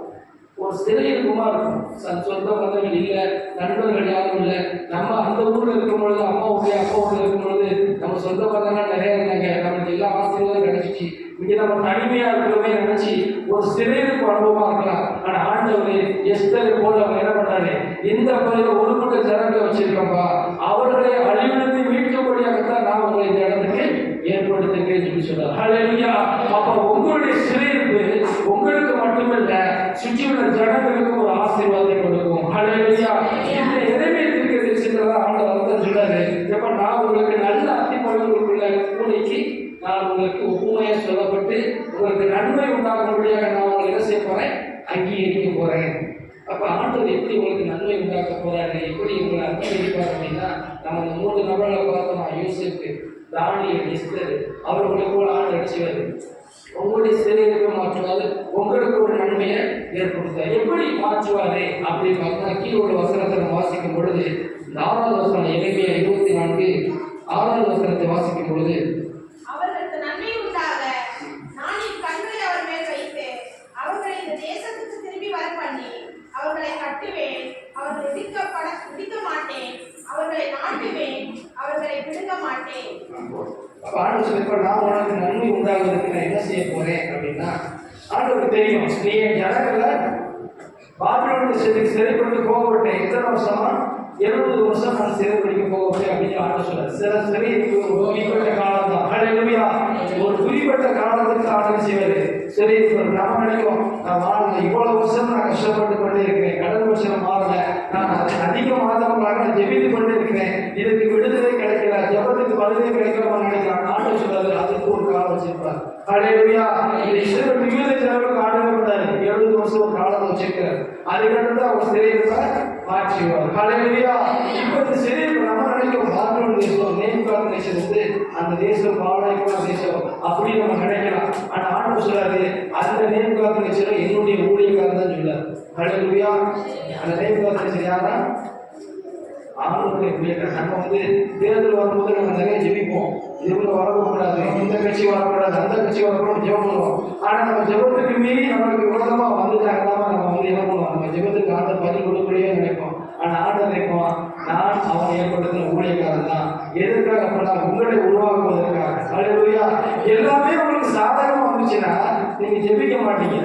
[SPEAKER 2] ஒரு சிறையிருக்குமா இருக்கும். சொந்த பந்தங்கள் இல்லை, நண்பர்கள் யாரும் இல்லை. நம்ம அந்த ஊர்ல இருக்கும் பொழுது, அப்பா ஊர்ல இருக்கும் பொழுது நம்ம சொந்த பந்தங்கள் நிறைய இருந்தாங்க, நமக்கு எல்லா ஆசீர்வாதம் கிடைச்சிச்சு. இங்க நம்ம தனிமையா இருக்கிறோமே நினைச்சு ஒரு சிறையிருப்பு அனுபவமா இருக்கலாம். ஆனா ஆண்டவர் எஸ்தரை போல அவர் என்ன பண்றாரு, இந்த பகுதியில ஒரு கூட்ட ஜனங்களை வச்சிருக்கப்பா, அவர்களை அழிவிலிருந்து மீட்கப்படியாகத்தான் நான் உங்களை இந்த இடத்துக்கு ஏற்படுத்துகிறேன் சொல்லி சொல்றாரு. ஹல்லேலூயா. அப்ப உங்களுடைய சிறையிருப்பு உங்களுக்கு மட்டுமல்ல, சுற்றியுள்ள ஜனங்களுக்கு ஒரு ஆசீர்வாதத்தை கொடுக்கும். ஹல்லேலூயா. இந்த எதிர்மை தீர்க்கதரிசிகளா ஆண்டவர் தான் சொல்றாரு, எப்ப நான் உங்களுக்கு நல்ல அத்திப்பழங்களுக்குள்ள கூடைக்கு நான் உங்களுக்கு ஒப்புமையா சொல்லப்பட்டு உங்களுக்கு நன்மை உண்டாகும்படியாக நான் உங்களை என்ன செய்ய போறேன், அங்கீகரிக்க போறேன். அப்ப ஆண்டவர் எப்படி உங்களுக்கு நன்மை உண்டாக்க போறாரு, எப்படி உங்களை அங்கீகரிப்பார் அப்படின்னா, நம்ம இந்த 3 நபர்களை பார்த்தோம். யோசேப்பு, தானியேல், எஸ்தர், அவர்களுக்கு போல ஆண்டு அடிச்சுவாரு. உங்களுடைய சிறையிருப்பை மாற்றுவாரு, உங்களுக்கு ஒரு நன்மையை ஏற்படுத்தார். எப்படி மாற்றுவாரு அப்படின்னு பார்த்தா, கீழே உள்ள வசனத்தை நம்ம வாசிக்கும் பொழுது, இந்த 6வது வசனம், எரேமியா 24 6வது வசனத்தை வாசிக்கும் பொழுது,
[SPEAKER 3] அவர்களுக்கு நன்மை உண்டாக நான் என் கண்களை அவர் மேல் வைத்து அவர்களை இந்த தேசத்துக்கு திரும்பி வர பண்ணி அவர்களை கட்டுவேன், அவர்களை இடிக்க மாட்டேன், அவர்களை நாட்டுவேன், அவர்களை பிடுங்க மாட்டேன்.
[SPEAKER 2] ஆண்டு சொல்லிப்ப நான் உனக்கு நன்மை உண்டாகுறதுக்கு நான் என்ன செய்ய போறேன் அப்படின்னா, ஆண்டவருக்கு தெரியும் நீ என் ஜனங்களை பாபிலோனுக்கு சிறைப்பட்டு போகப்பட்டேன். எத்தனை வருஷமா? 70 வருஷம் நான் சிறைப்படிக்க போகப்பட்டேன் அப்படின்னு ஆண்டு சொல்றாரு. சில சிறை ஒரு குறிப்பிட்ட காலம் தான். ஹல்லேலூயா. ஒரு குறிப்பிட்ட காலத்துக்கு ஆண்டு செய்வாரு. சரி, நம்ம நினைக்கிறோம், நான் வாழல, இவ்வளவு வருஷம் நான் கஷ்டப்பட்டு கொண்டே இருக்கிறேன், கடல் வருஷம் மாறல, நான் அதிக மாதங்களாக நான் ஜெபித்து கொண்டே இருக்கிறேன், இதுக்கு விடுதலை கிடைக்கல, ஜபத்துக்கு பதிலே கிடைக்கலாம்னு நினைக்கிறான். ஆண்டு சொல்றாரு, அதுக்கு ஒரு காலம் வச்சிருப்பார். ஹல்லேலூயா. இஸ்ரவேல் யூத ஜனங்களுக்கு ஆண்டு பண்ணாரு, 70 வருஷம் ஒரு காலத்தை வச்சிருக்கிறார். அதுக்கடுத்து அவர் சிறையிருப்பை மாற்றிடுவார். ஹல்லேலூயா. இப்போ இந்த சிறையிருப்பு நம்ம நினைக்கிறோம், பாபிலோன் தேசம், நேபுகாத் தேசம் வந்து அந்த தேசம் பாழாய்ப்பான தேசம் அப்படின்னு நம்ம நினைக்கலாம். ஆனா ஆண்டு சொல்றாரு, அந்த நேபுகாத் தேசம் என்னுடைய ஊழியக்காரன் தான் சொல்றாரு. ஹல்லேலூயா. அந்த நேபுகாத் தேசம் யாரா? ஆளுடைய ஊழியக்காரர். நம்ம வந்து தேர்தல் வரும்போது நம்ம நிறைய ஜெபிப்போம், இவங்க வரக்கூடாது, இந்த கட்சி வரக்கூடாது, அந்த கட்சி வரக்கூடாது ஜெபம் பண்ணுவோம். ஆனா நம்ம ஜெபத்துக்கு மீறி நம்மளுக்கு விரோதமா வந்துட்டாங்கன்னா நம்ம வந்து என்ன பண்ணுவோம், நம்ம ஜெபத்துக்கு ஆண்டர் பதில் கொடுக்கலையே நினைப்போம். ஆனா ஆண்டர் நினைப்போம், நான் அவன் ஏற்படுத்தின ஊழியக்காரன் தான். எதற்காக அப்படின்னா உங்களை உருவாக்குவதற்காக. ஹல்லேலூயா. எல்லாமே உங்களுக்கு சாதகமா வந்துச்சுன்னா நீங்க ஜெபிக்க மாட்டீங்க,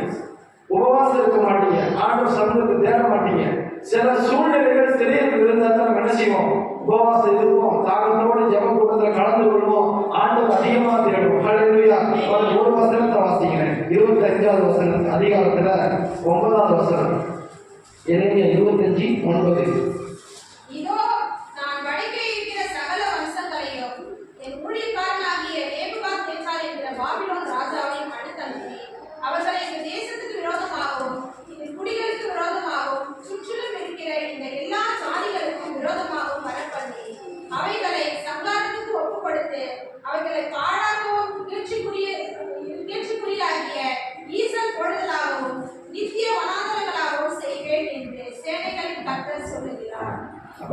[SPEAKER 2] உபவாசம் இருக்க மாட்டீங்க, ஆண்டவர் சமூகத்தை தேட மாட்டீங்க. சில சூழ்நிலைகள் சிறையில் இருந்தால் தான் என்ன செய்வோம், உபவாசம் இருப்போம், தாகத்தோடு ஜெப கூட்டத்தில் கலந்து கொள்வோம், ஆண்டவர் அதிகமாக தேடுவோம். ஹல்லேலூயா. ஒரு வசனத்தை வாசிக்கிறேன், 25வது வசனம், அதிகாரத்துல 9வது வசனம், எரேமியா 25:9.
[SPEAKER 3] இதோ நான் வடிக்க இருக்கிற சகல வம்சங்களையும் என் ஊழியக்காரனாகிய நேபுகாத் நேச்சார் என்கிற பாபிலோன் ராஜாவையும் அடுத்தனுப்பி அவர்களை இந்த தேசத்துக்கு விரோதமாகவும் இந்த குடிகளுக்கு விரோதமாகவும் சுற்றிலும் இருக்கிற இந்த எல்லா சாதிகளுக்கும் விரோதமாகவும் வரப்பண்ணி அவைகளை சங்காரத்துக்கு ஒப்புக்கொடுத்து அவைகளை பாழாகவும் இகழ்ச்சிக்குரியாகிய ஈசல் பொழுதலாகவும் நித்திய வனாந்தரங்களாகவும் செய்வேன் என்று சேனைகளின் கர்த்தர் சொல்லுகிறார்.
[SPEAKER 2] அப்ப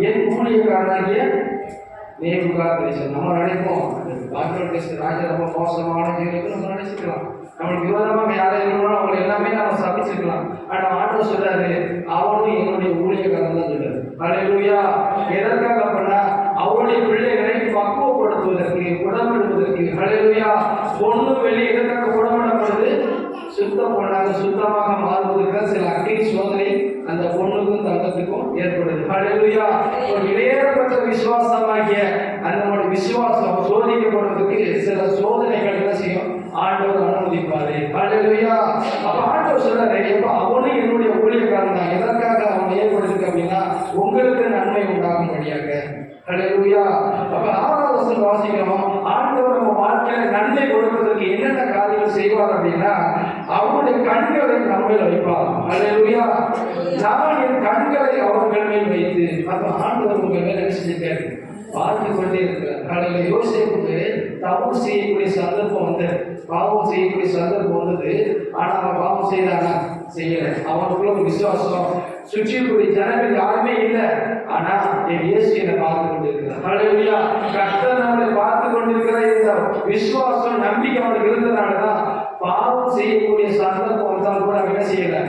[SPEAKER 2] என் ஊழியக்காரனாகிய நேபுகாத் தேசம். நம்ம நினைப்போம் பாபிலோன் தேச ராஜா ரொம்ப மோசமான ஜீவனுக்கு நம்ம நினைச்சுக்கலாம், நம்மளுக்கு விரோதமாக யாரும் இருக்கணும், அவங்க எல்லாமே நம்ம சபிச்சிருக்கலாம். ஆனா ஆண்டவர் சொல்றாரு, அவனும் என்னுடைய ஊழியக்காரன் தான் சொல்றாரு. ஹல்லேலூயா. எதற்காக அப்படின்னா அவருடைய பிள்ளைகளை பக்குவப்படுத்துவதற்கு, குணப்படுத்துவதற்கு. ஹல்லேலூயா. பொண்ணு வெள்ளி எதற்காக குணப்படப்படுது? சுத்தம் பண்ணாங்க, சுத்தமாக மாறுவதற்கு சில அக்கினி சோதனை அந்த பொண்ணுக்கும் தங்கத்துக்கும் ஏற்படுது. ஹல்லேலூயா. ஒரு இளையப்பட்ட விசுவாசமாகிய அந்த விசுவாசம் சோதிக்கப்படுவதற்கு சில சோதனைகள் என்ன செய்யும், ஆண்டவர் அனுமதிப்பாரு. ஹல்லேலூயா. அப்ப ஆண்டவர் சொல்றாரு, எப்ப அவனும் என்னுடைய ஊழியக்காரன் தான். எதற்காக அவன் ஏற்படுத்திருக்கு அப்படின்னா உங்களுக்கு நன்மை உண்டாகும்படியாக. ஹல்லேலூயா. அப்ப 6வது வசனம் வாசிக்கிறோம், ஆண்டவர் நம்ம வாழ்க்கையில நன்மை கொடுப்பதற்கு என்னென்ன காரியங்கள் செய்வார் அப்படின்னா அவருடைய கண்களை நம்ம மேல் வைப்பார். ஹல்லேலூயா. நான் என் கண்களை அவர்கள் மேல் வைத்து, அப்ப ஆண்டவர் உங்க மேல என்ன செஞ்சிருக்காரு, பார்த்து கொண்டே இருக்கிறார். அதில் யோசேப்புக்கு தவறு செய்யக்கூடிய சந்தர்ப்பம் வந்து, பாவம் செய்யக்கூடிய சந்தர்ப்பம் வந்தது. ஆனா அவன் பாவம் செய்தானா? செய்யல. அவனுக்குள்ள ஒரு விசுவாசம், சுற்றிக்கூடிய ஜனங்கள் யாருமே இல்லை. ஆனா என் இயேசு என்னை பார்த்து கொண்டிருக்கிறார். ஹல்லேலூயா. கர்த்தர் நம்மளை பார்த்து கொண்டிருக்கிற இந்த விசுவாசம், நம்பிக்கை அவனுக்கு இருந்ததுனாலதான் பாவம் செய்யக்கூடிய சந்தர்ப்பம் வந்தால் கூட அவன் என்ன செய்யல?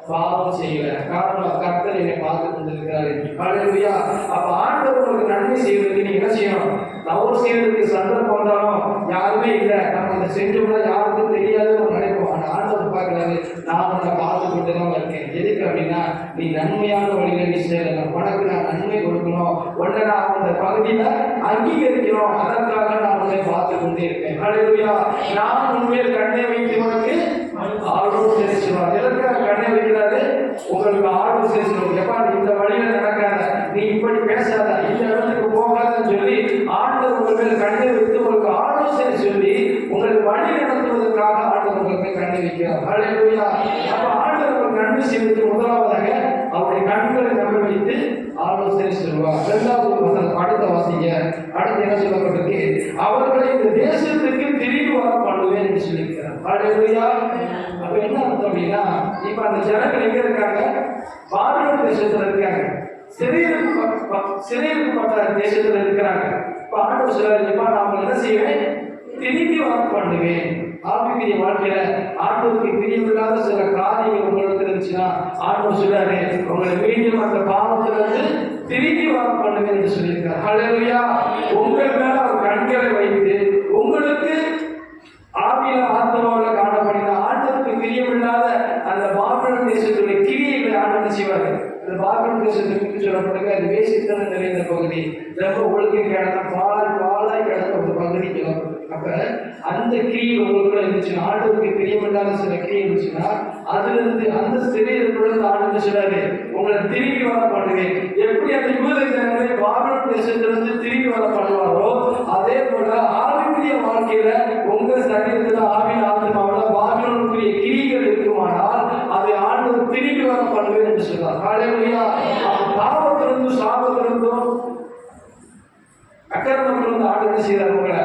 [SPEAKER 2] பாவம் செய்யல. காரணம், கர்த்தர் என்னை பார்த்து கொண்டிருக்கிறார். ஹல்லேலூயா. அப்ப ஆண்டவருக்கு நன்மை செய்வதற்கு நீங்க என்ன செய்யணும்? தவறு செய்வதற்கு சந்தர்ப்பம் வந்தாலும் யாருமே இல்லை, நம்ம அதை செஞ்சோம்னா யாருக்கும் தெரியாதுன்னு நினைப்போம். ஆனா ஆண்டவர் பார்க்கிறாரு, நான் உன்னை பார்த்து கொண்டு தான் இருக்கேன். எதுக்கு அப்படின்னா, நீ நன்மையான வழியில நீ செய்யலாம், உனக்கு நான் நன்மை கொடுக்கணும், உன்னை நான் அந்த பகுதியில அங்கீகரிக்கணும், அதற்காக நான் உன்னை பார்த்து கொண்டே இருக்கேன். ஹல்லேலூயா. நான் உண்மையில் கண்ணை வைத்து உனக்கு ஆலோசனை செய்வார். எதற்காக கண்ணை வைக்கிறாரு? உங்களுக்கு ஆலோசனை செய்வார். எப்பா இந்த வழியில நடக்காத, நீ இப்படி பேசாத, இந்த இடத்துக்கு போகாதன்னு சொல்லி ஆண்டவர் உங்கள் மேல் கண்ணை வைத்து உங்களுக்கு ஆலோசனை சொல்லி உங்களை வழி நடத்துவதற்காக ஆண்டவர் உங்களுக்கு கண்ணை வைக்கிறார். ஹல்லேலூயா. அப்ப ஆண்டவர் உங்களுக்கு நன்மை செய்வதற்கு முதலாவதாக அவருடைய கண்களை நம்ப வைத்து ஆலோசனை சொல்வார். இரண்டாவது அடுத்த வாசிங்க. அடுத்து என்ன சொல்லப்பட்டிருக்கு? அவர்களை இந்த தேசத்துக்கு திரும்பி வர பண்ணுவேன் என்று சொல்லியிருக்கிறார். ஹல்லேலூயா. அப்ப என்ன அர்த்தம் அப்படின்னா, இப்ப அந்த ஜனங்கள் எங்க இருக்காங்க? பாபிலோன் தேசத்துல இருக்காங்க, சிறையிலிருக்கப்பட்ட தேசத்துல இருக்கிறாங்க. இப்ப ஆண்டவர் சொல்றாரு, எப்பா நான் என்ன செய்வேன்? திரும்பி வர பண்ணுவேன். ஆவிக்குரிய வாழ்க்கையில ஆண்டவருக்கு பிரியமில்லாத சில காரியங்கள் உங்களுக்கு இருந்துச்சுன்னா ஆண்டவர் சொல்றாரு, உங்களை மீண்டும் அந்த பாவத்திலிருந்து திரும்பி வர பண்ணுவேன் என்று சொல்லியிருக்கார். ஹல்லேலூயா. உங்கள் மேல அவர் கண்களை வைத்து உங்களுக்கு ஆவியில ஆத்மாவில் காணப்படுகிற ஆண்டவருக்கு பிரியமில்லாத அந்த பாபிலோன் தேசத்துடைய கிரியைகளை ஆண்டவர் செய்வார். அந்த பாபிலோன் தேசத்தை குறித்து சொல்லப்படுங்க, அது வேசித்தனம் நிறைந்த பகுதி, ரொம்ப ஒழுங்கை கிடந்த பாலாய் கிடந்த ஒரு பகுதி சொல்லப்படும். அப்ப அந்த கிரியை உங்களுக்குள்ள இருந்துச்சுன்னா, ஆண்டவருக்கு பிரியமில்லாத சில கிரியை இருந்துச்சுன்னா, அதுல இருந்து அந்த சிறையிலிருந்து ஆண்டவர் சொல்றாரு, உங்களை திரும்பி வர பண்ணுவேன். எப்படி அந்த யூத ஜனங்களை பாபிலோன் தேசத்திலிருந்து திரும்பி வர பண்ணுவாரோ, அதே போல ஆவிக்குரிய வாழ்க்கையில உங்க சரீரத்துல ஆவின் ஆத்மாவில் பாபிலோனுக்குரிய கிரிகள் இருக்குமானால் அதை ஆண்டவர் திரும்பி வர பண்ணுவேன் என்று சொல்றார். ஹல்லேலூயா. பாவத்திலிருந்தும் சாபத்திலிருந்தும் அக்கிரமத்திலிருந்து ஆண்டவர் செய்யறார், உங்களை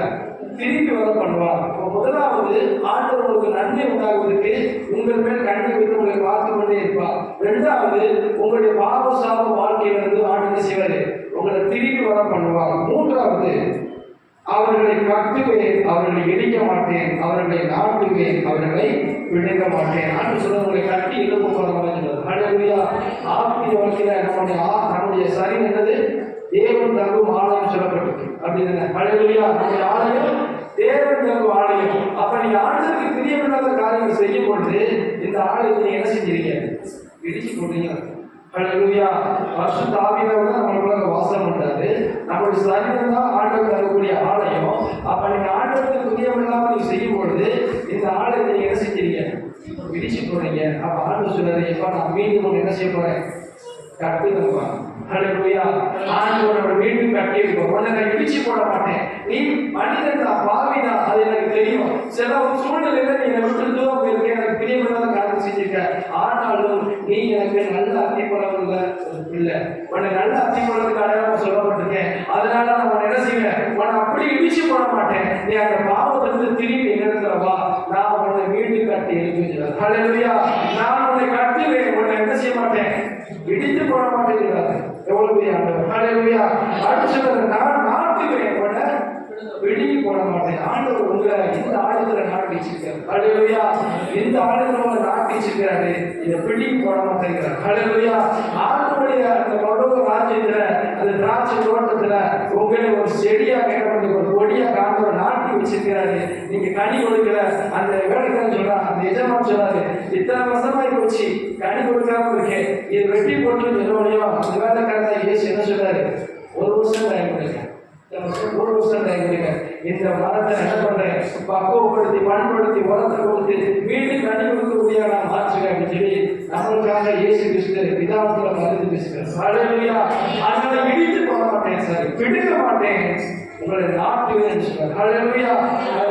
[SPEAKER 2] திரும்பி வர பண்ணுவார். முதலாவது, ஆண்டவர் உங்களுக்கு நன்மை உண்டாகுவதற்கு உங்கள் மேல் கண்ணை வைத்து உங்களை பார்த்து கொண்டே இருப்பார். இரண்டாவது, உங்களுடைய பாவ சாப வாழ்க்கையிலிருந்து ஆண்டவர் செய்வார், உங்களை திரும்பி வர பண்ணுவார். மூன்றாவது, அவர்களை கட்டுவேன், அவர்களை இடிக்க மாட்டேன், அவர்களை நாட்டுவேன், அவர்களை விடுக்க மாட்டேன். ஆண்டு சொல்ல உங்களை கட்டி எழுப்ப போற மாதிரி. ஹல்லேலூயா. ஆவிக்குரிய வாழ்க்கையில நம்முடைய சரீரம் என்னது? தேவன் தங்கும் ஆலயம் சொல்லப்பட்டிருக்கு. அப்படின்னு ஹல்லேலூயா. நம்முடைய ஆலயம் தேவன் தங்கும் ஆலயம். அப்ப நீங்க ஆண்டவருக்கு பிரியமில்லாத காரியங்கள் செய்யும் பொழுது இந்த ஆலயத்தை நீங்க என்ன செஞ்சீங்க? இடிச்சு போட்டீங்க. ஹல்லேலூயா. பரிசுத்த ஆவியானவர் தான் நம்மளுக்குள்ள வாசம் பண்றாரு. நம்மளுடைய சரீரம் தான் ஆண்டவர் தரக்கூடிய ஆலயம். அப்ப நீங்க ஆண்டவருக்கு பிரியமில்லாம நீங்க செய்யும் பொழுது இந்த ஆலயத்தை நீங்க என்ன செஞ்சீங்க? இடிச்சு போறீங்க. அப்ப ஆண்டவர் சொல்றாரு, எப்ப நான் மீண்டும் என்ன செய்ய போறேன்? கட்டுதப்பா. ஹல்லேலூயா. ஆண்டவரோட மீண்டும் கட்டி இருப்போம். உன்னை நான் இடிச்சு போட மாட்டேன். நீ மனிதன் தான், பாவினா, அது எனக்கு தெரியும். சில ஒரு சூழ்நிலையில நீ என்னை விட்டு தூரம் போயிருக்க, எனக்கு பிரியமில்லாத காரியம் செஞ்சிருக்க. ஆனாலும் நீ எனக்கு நல்ல அத்திப்பழம் உள்ள ஒரு பிள்ளை, உன்னை நல்ல அத்திப்பழத்துக்கு அடையாளம் சொல்லப்பட்டிருக்கேன். அதனால நான் உன்னை என்ன செய்வேன்? உன்னை அப்படி இடிச்சு போட மாட்டேன். நீ அந்த பாவத்திலிருந்து திரும்பி இடத்துல வா, நான் உன்னை மீண்டும் கட்டி எழுப்பிடுறேன். ஹல்லேலூயா. நான் உன்னை கட்டுவேன், உன்னை என்ன செய்ய மாட்டேன்? இடித்து போட மாட்டேங்கிறாரு. எவ்வளவு பெரிய ஆண்டவர். ஹல்லேலூயா. அடுத்து நான் நாட்டுவேன், உன்னை வெளியே போட மாட்டேன். ஆண்டவர் உங்களை இந்த ஆலயத்துல நாட்டி வச்சிருக்காரு. ஹல்லேலூயா. இந்த ஆலயத்துல உங்களை நாட்டி வச்சிருக்காரு. இதை வெளியே போட மாட்டேங்கிறார். ஹல்லேலூயா. ஆண்டவருடைய அந்த பரலோக ராஜ்யத்துல, அந்த திராட்சை தோட்டத்துல உங்களை ஒரு செடியா கேட்கப்பட்ட ஒரு கொடியா காண்டவர் நாட்டி வச்சிருக்கிறாரு. நீங்க கனி கொடுக்கல. அந்த வேலைக்காரன் சொல்றான், அந்த எஜமான் சொல்றாரு, இத்தனை வருஷமாயி போச்சு கனி கொடுக்காம இருக்கேன், இது வெட்டி போட்டு நிறுவனையும். அந்த வேலைக்காரன் இயேசு என்ன சொல்றாரு? ஒரு வருஷம் டைம் கொடுங்க, ஒரு வருஷம் டைம் கொடுங்க. இந்த மரத்தை என்ன பண்றேன்? பக்குவப்படுத்தி பண்படுத்தி உரத்தை கொடுத்து வீட்டு கனி கொடுக்கக்கூடிய நான் மாற்றுவேன் அப்படின்னு சொல்லி நம்மளுக்காக இயேசு கிறிஸ்து பிதாவத்துல மருந்து பேசுகிறேன். ஹல்லேலூயா. அதனால இடித்து போட மாட்டேன் சார், விடுக்க மாட்டேன், உங்களை நாட்டுவேன் சொல்றாரு. ஹல்லேலூயா.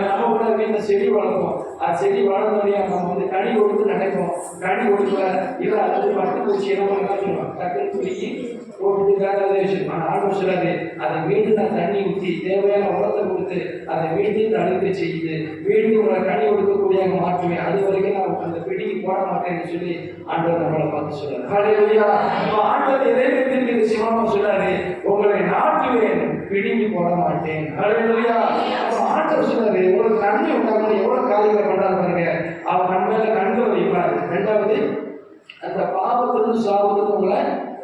[SPEAKER 2] நம்ம கூட வீட்டுல செடி வளர்ப்போம். அது செடி வளர்ந்தோடனே நம்ம வந்து கனி கொடுத்து நினைப்போம். கனி கொடுக்கல இல்லை அது பட்டு பூச்சி என்ன பண்ணுவோம் டக்குன்னு துருக்கி போட்டு வேற விஷயம். ஆனால் ஆண்டவர் சொல்றாரு அதை மீண்டும் நான் தண்ணி ஊற்றி தேவையான உரத்தை கொடுத்து அதை மீண்டும் தடுக்க செய்யுது. மீண்டும் உங்களை கனி கொடுக்கக்கூடிய மாற்றுவேன். அது வரைக்கும் நான் அந்த பிடிக்கு போட மாட்டேன்னு சொல்லி ஆண்டவர் நம்மளை பார்த்து சொல்றாரு. ஹல்லேலூயா. ஆண்டவர் எதை சிவமா சொல்றாரு, உங்களை நாட்டுவேன், பிடிங்கி போட மாட்டேன். ஹல்லேலூயா. ஆண்டவர் சொல்றாரு உங்களுக்கு நன்மை உண்டாகணும். எவ்வளவு காரியங்களை பண்றாரு பாருங்க. அவர் நன்மையில கண்கள் வைப்பாரு. ரெண்டாவது அந்த பாவத்திலிருந்து சாபத்திலிருந்து உங்களை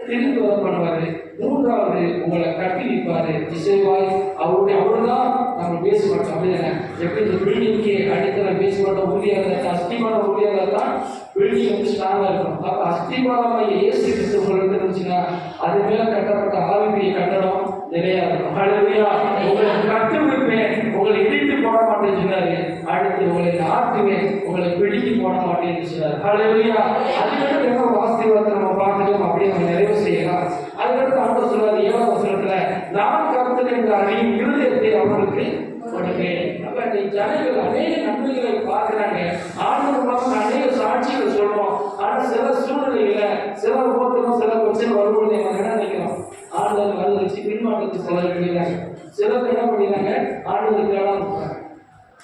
[SPEAKER 2] திரும்பி வர பண்ணுவாரு. மூன்றாவது உங்களை கட்டி வைப்பாரு. இசைவாய் அவருதான் நம்ம பேச மாட்டோம். அப்படிதானே? எப்படி இந்த பில்டிங்க்கு அடித்தளம் பேச மாட்டோம். உறுதியாக அஸ்திபாரம் உறுதியாக தான் பில்டிங் வந்து ஸ்ட்ராங்கா இருக்கும். அப்ப அஸ்திபாரமாக இயேசு கிறிஸ்து உங்களுக்கு இருந்துச்சுன்னா அது மேல கட்டப்பட்ட ஆவிக்குரிய கட்டடம் நிறையா இருக்கும். ஹல்லேலூயா. உங்களை கட்டி வைப்பேன், உங்களை இடித்து போட மாட்டேன்னு சொன்னாரு. அடுத்து உங்களை நாட்டுவேன், உங்களை பிடிக்கி போட மாட்டேன்னு சொன்னார். ஹல்லேலூயா. அதுக்கடுத்து என்ன ஆசீர்வாதத்தை நம்ம பார்த்துட்டோம், அப்படியே நம்ம நிறைவு செய்யலாம். அதுக்கடுத்து ஆண்டவர் சொல்றாரு 7ஆம் வசனத்துல, நான் கர்த்தர் என்ற அறியும் இருதயத்தை அவர்களுக்கு கொடுப்பேன். அப்ப இந்த ஜனங்கள் அநேக நன்மைகளை பார்க்கிறாங்க. ஆண்டவர் மூலமா அநேக சாட்சிகள் சொல்றோம். ஆனா சில சூழ்நிலையில சில உபத்திரம் சில பிரச்சனை வரும்போது நம்ம என்ன நினைக்கிறோம், ஆண்டவர் வந்து பின்மாற்றத்துக்கு செல்ல வேண்டியதாங்க. சிலர் என்ன பண்ணிடுறாங்க, ஆண்டவருக்கு இடம்.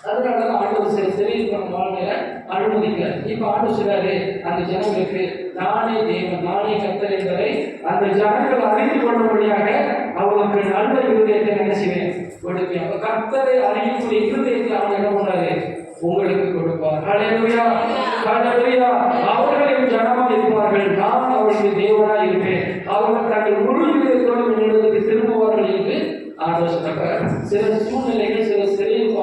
[SPEAKER 2] அதனால ஆண்டவர் சரி நம்ம வாழ்க்கையில அனுமதிக்கல. இப்ப ஆண்டு சொல்றாரு அந்த ஜனங்களுக்கு, நானே தேவன், நானே கர்த்தர் என்பதை அந்த ஜனங்கள் அறிந்து கொள்ளும்படியாக அவங்களுக்கு நல்ல இருதயத்தை நினைச்சுவேன் கொடுப்பேன். அப்ப கர்த்தரை அறியக்கூடிய இருதயத்தை அவங்க என்ன பண்ணாரு, உங்களுக்கு கொடுப்பார். ஹல்லேலூயா. ஹல்லேலூயா. அவர்கள் என் ஜனமா இருப்பார்கள், நான் அவர்களுக்கு தேவனா இருப்பேன். அவர்கள் தங்கள் முழு இதயத்தோடு என்னிடத்துக்கு திரும்புவார்கள் என்று ஆண்டவர் சொன்னார். சில சூழ்நிலைகள் சில